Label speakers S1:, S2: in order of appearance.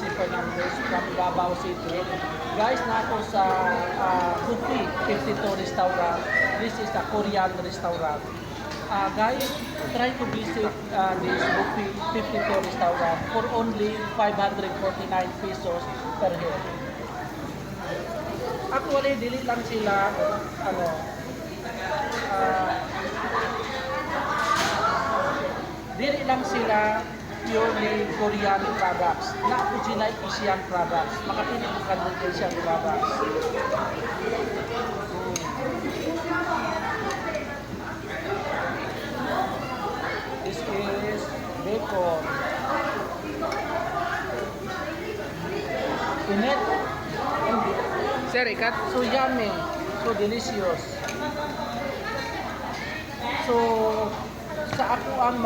S1: JC Fernandez from Davao City. Guys, nato sa Buffet 52 restaurant. This is a Korean restaurant. Guys, try to visit this Buffet 52 restaurant for only 549 pesos per head. Actually, dili lang sila dili lang sila purely Korean products. Napo sila Asian products. Makapili ka ng Asian products. This is bacon. Init.
S2: Sir, ikat.
S1: So yummy. So delicious. So sa ako ang